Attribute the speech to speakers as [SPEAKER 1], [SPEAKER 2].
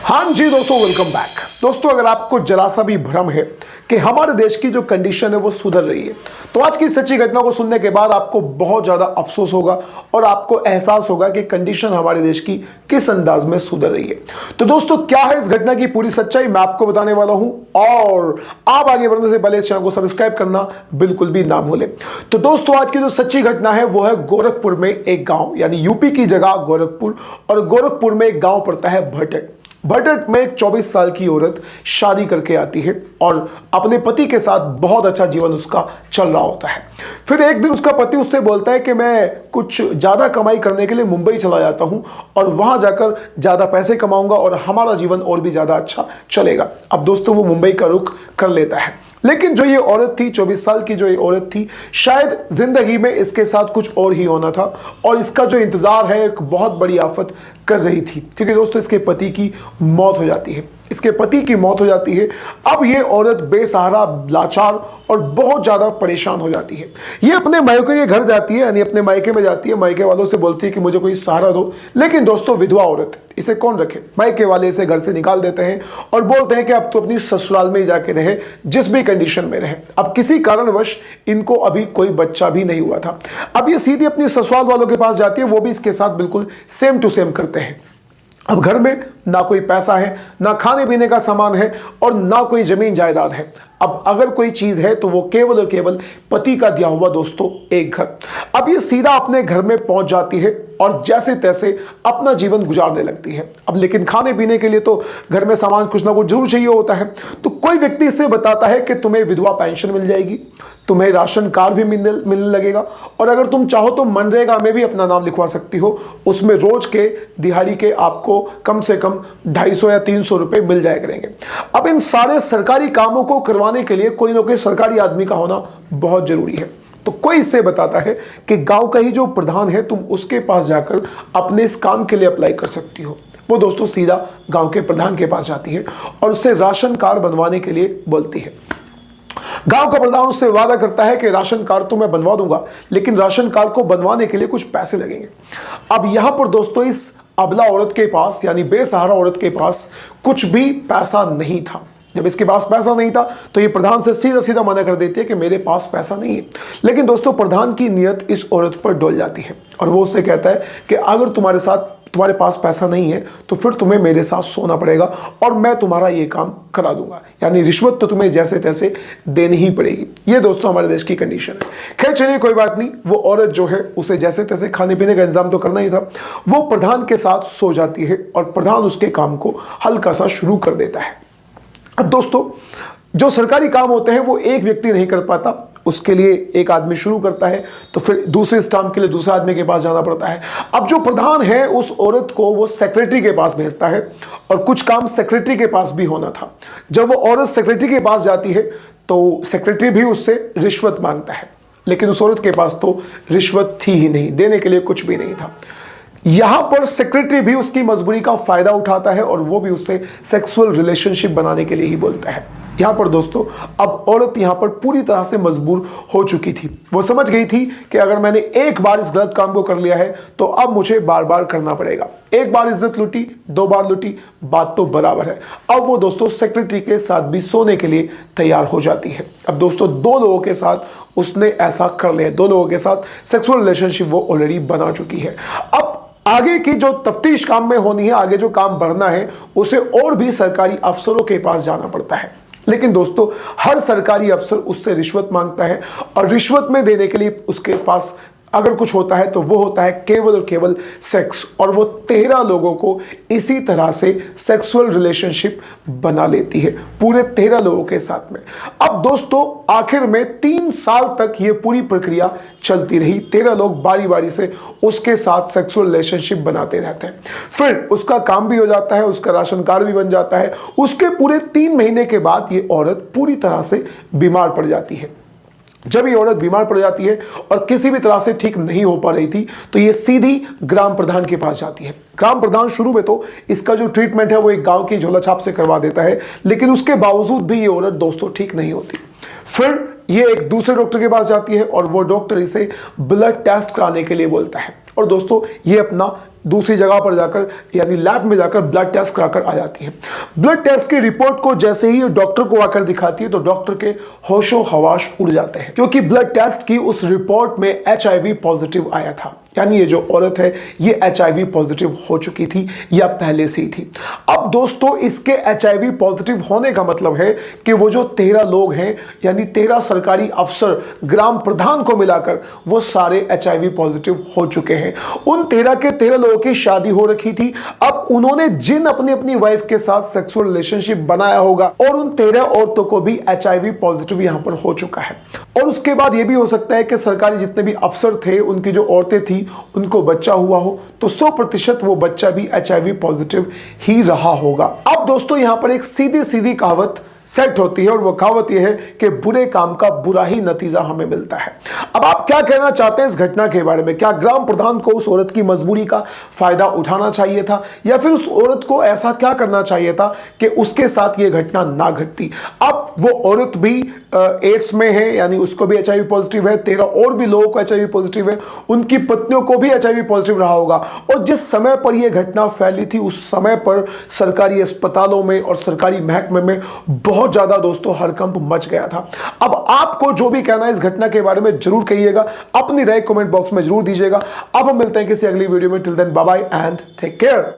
[SPEAKER 1] हाँ जी दोस्तों, welcome back. दोस्तों, अगर आपको जरा सा भी भ्रम है कि हमारे देश की जो कंडीशन है वो सुधर रही है, तो आज की सच्ची घटना को सुनने के बाद आपको बहुत ज़्यादा अफसोस होगा और आपको एहसास होगा कि कंडीशन हमारे देश की किस अंदाज में सुधर रही है। तो दोस्तों, क्या है इस घटना की पूरी सच्चाई, मैं आपको बताने वाला हूं। और आप आगे बढ़ने से पहले इस चैनल को सब्सक्राइब करना बिल्कुल भी ना भूलें। तो दोस्तों, आज की जो सच्ची घटना है वो है गोरखपुर में एक गाँव, यानी यूपी की जगह गोरखपुर, और गोरखपुर में एक गाँव पड़ता है भटट। भटट में एक 24 साल की औरत शादी करके आती है और अपने पति के साथ बहुत अच्छा जीवन उसका चल रहा होता है। फिर एक दिन उसका पति उससे बोलता है कि मैं कुछ ज़्यादा कमाई करने के लिए मुंबई चला जाता हूं और वहां जाकर ज़्यादा पैसे कमाऊंगा और हमारा जीवन और भी ज़्यादा अच्छा चलेगा। अब दोस्तों, वो मुंबई का रुख कर लेता है, लेकिन जो ये औरत थी, 24 साल की जो ये औरत थी, शायद जिंदगी में इसके साथ कुछ और ही होना था और इसका जो इंतजार है एक बहुत बड़ी आफत कर रही थी, क्योंकि दोस्तों इसके पति की मौत हो जाती है। इसके पति की मौत हो जाती है। अब ये औरत बेसहारा, लाचार और बहुत ज़्यादा परेशान हो जाती है। ये अपने मायके के घर जाती है, यानी अपने मायके में जाती है, मायके वालों से बोलती है कि मुझे कोई सहारा दो। लेकिन दोस्तों, विधवा औरत, इसे कौन रखे? मायके वाले इसे घर से निकाल देते हैं और बोलते हैं कि अब तो अपनी ससुराल में ही जाके रहे, जिस भी कंडीशन में रहे। अब किसी कारणवश इनको अभी कोई बच्चा भी नहीं हुआ था। अब ये सीधी अपनी ससुराल वालों के पास जाती है, वो भी इसके साथ बिल्कुल सेम टू सेम करते हैं। अब घर में ना कोई पैसा है, ना खाने पीने का सामान है और ना कोई जमीन जायदाद है। अब अगर कोई चीज है तो वो केवल और केवल पति का दिया हुआ दोस्तों एक घर। अब ये सीधा अपने घर में पहुंच जाती है और जैसे तैसे अपना जीवन गुजारने लगती है। अब लेकिन खाने पीने के लिए तो घर में सामान कुछ ना कुछ जरूर चाहिए होता है। तो कोई व्यक्ति इससे बताता है कि तुम्हें विधवा पेंशन मिल जाएगी, तुम्हें राशन कार्ड भी मिलने लगेगा और अगर तुम चाहो तो मनरेगा में भी अपना नाम लिखवा सकती हो। उसमें रोज के दिहाड़ी के आपको कम से कम 250 या 300 रुपए मिल जाया करेंगे। अब इन सारे सरकारी कामों को करवाने के लिए कोई ना कोई सरकारी आदमी का होना बहुत जरूरी है। तो कोई इससे बताता है कि गांव का ही जो प्रधान है, तुम उसके पास जाकर अपने इस काम के लिए अप्लाई कर सकती हो। वो दोस्तों सीधा गांव के प्रधान के पास जाती है और उससे राशन कार्ड बनवाने के लिए बोलती है। गांव का प्रधान उससे वादा करता है कि राशन कार्ड तो मैं बनवा दूंगा, लेकिन राशन कार्ड को बनवाने के लिए कुछ पैसे लगेंगे। अब यहां पर दोस्तों इस अबला औरत के पास, यानी बेसहारा औरत के पास कुछ भी पैसा नहीं था। जब इसके पास पैसा नहीं था तो ये प्रधान से सीधा सीधा मना कर देती है कि मेरे पास पैसा नहीं है। लेकिन दोस्तों, प्रधान की नीयत इस औरत पर डोल जाती है और वो उससे कहता है कि अगर तुम्हारे पास पैसा नहीं है तो फिर तुम्हें मेरे साथ सोना पड़ेगा और मैं तुम्हारा ये काम करा दूंगा, यानी रिश्वत तो तुम्हें जैसे तैसे देनी ही पड़ेगी। ये दोस्तों हमारे देश की कंडीशन है। खैर चलिए, कोई बात नहीं। वो औरत जो है उसे जैसे तैसे खाने पीने का इंतजाम तो करना ही था। वो प्रधान के साथ सो जाती है और प्रधान उसके काम को हल्का सा शुरू कर देता है। अब दोस्तों, जो सरकारी काम होते हैं वो एक व्यक्ति नहीं कर पाता, उसके लिए एक आदमी शुरू करता है, तो फिर दूसरे स्टाम्प के लिए दूसरे आदमी के पास जाना पड़ता है। अब जो प्रधान है उस औरत को वो सेक्रेटरी के पास भेजता है और कुछ काम सेक्रेटरी के पास भी होना था। जब वो औरत सेक्रेटरी के पास जाती है तो सेक्रेटरी भी उससे रिश्वत मांगता है, लेकिन उस औरत के पास तो रिश्वत थी ही नहीं, देने के लिए कुछ भी नहीं था। यहां पर सेक्रेटरी भी उसकी मजबूरी का फायदा उठाता है और वो भी उससे सेक्सुअल रिलेशनशिप बनाने के लिए ही बोलता है। यहां पर दोस्तों, अब औरत यहां पर पूरी तरह से मजबूर हो चुकी थी। वो समझ गई थी कि अगर मैंने एक बार इस गलत काम को कर लिया है तो अब मुझे बार बार करना पड़ेगा। एक बार इज्जत लुटी, 2 बार लुटी, बात तो बराबर है। अब वो दोस्तों सेक्रेटरी के साथ भी सोने के लिए तैयार हो जाती है। अब दोस्तों, 2 लोगों के साथ उसने ऐसा कर लिया, 2 लोगों के साथ सेक्सुअल रिलेशनशिप वो ऑलरेडी बना चुकी है। अब आगे की जो तफ्तीश काम में होनी है, आगे जो काम बढ़ना है, उसे और भी सरकारी अफसरों के पास जाना पड़ता है। लेकिन दोस्तों, हर सरकारी अफसर उससे रिश्वत मांगता है और रिश्वत में देने के लिए उसके पास अगर कुछ होता है तो वो होता है केवल और केवल सेक्स, और वो 13 लोगों को इसी तरह से सेक्सुअल रिलेशनशिप बना लेती है, पूरे 13 लोगों के साथ में। अब दोस्तों, आखिर में 3 साल तक ये पूरी प्रक्रिया चलती रही। 13 लोग बारी बारी से उसके साथ सेक्सुअल रिलेशनशिप बनाते रहते हैं। फिर उसका काम भी हो जाता है, उसका राशन कार्ड भी बन जाता है। उसके पूरे 3 महीने के बाद ये औरत पूरी तरह से बीमार पड़ जाती है। जब ये औरत बीमार पड़ जाती है और किसी भी तरह से ठीक नहीं हो पा रही थी तो ये सीधी ग्राम प्रधान के पास जाती है। ग्राम प्रधान शुरू में तो इसका जो ट्रीटमेंट है वो एक गांव की झोला छाप से करवा देता है, लेकिन उसके बावजूद भी ये औरत दोस्तों ठीक नहीं होती। फिर ये एक दूसरे डॉक्टर के पास जाती है और वो डॉक्टर इसे ब्लड टेस्ट कराने के लिए बोलता है। और दोस्तों, ये अपना दूसरी जगह पर जाकर यानी लैब में जाकर ब्लड टेस्ट कराकर आ जाती है। ब्लड टेस्ट की रिपोर्ट को जैसे ही डॉक्टर को आकर दिखाती है तो डॉक्टर के होशो हवास उड़ जाते हैं, क्योंकि ब्लड टेस्ट की उस रिपोर्ट में HIV पॉजिटिव आया था। यानी ये जो औरत है ये HIV पॉजिटिव हो चुकी थी या पहले से ही थी। अब दोस्तों इसके HIV पॉजिटिव होने का मतलब है कि वो जो 13 लोग हैं यानी 13 सरकारी अफसर ग्राम प्रधान को मिलाकर वो सारे HIV पॉजिटिव हो चुके हैं। उन 13 के 13 लोगों की शादी हो रखी थी। अब उन्होंने जिन अपनी अपनी वाइफ के साथ सेक्सुअल रिलेशनशिप बनाया होगा और उन 13 औरतों को भी HIV पॉजिटिव यहां पर हो चुका है। और उसके बाद यह भी हो सकता है कि सरकारी जितने भी अफसर थे उनकी जो औरतें थी उनको बच्चा हुआ हो तो 100% वो बच्चा भी HIV पॉजिटिव ही रहा होगा। अब दोस्तों यहां पर एक सीधी सीधी कहावत सेट होती है और वो कहावत यह है कि बुरे काम का बुरा ही नतीजा हमें मिलता है। अब आप क्या कहना चाहते हैं इस घटना के बारे में? क्या ग्राम प्रधान को उस औरत की मजबूरी का फायदा उठाना चाहिए था या फिर उस औरत को ऐसा क्या करना चाहिए था कि उसके साथ ये घटना ना घटती? अब वो औरत भी एड्स में है यानी उसको भी HIV पॉजिटिव है, 13 और भी लोगों को HIV पॉजिटिव है, उनकी पत्नियों को भी HIV पॉजिटिव रहा होगा। और जिस समय पर यह घटना फैली थी उस समय पर सरकारी अस्पतालों में और सरकारी महकमे में बहुत ज्यादा दोस्तों हड़कंप मच गया था। अब आपको जो भी कहना है इस घटना के बारे में जरूर कहिएगा, अपनी राय कमेंट बॉक्स में जरूर दीजिएगा। अब हम मिलते हैं किसी अगली वीडियो में। Till then bye bye and take care.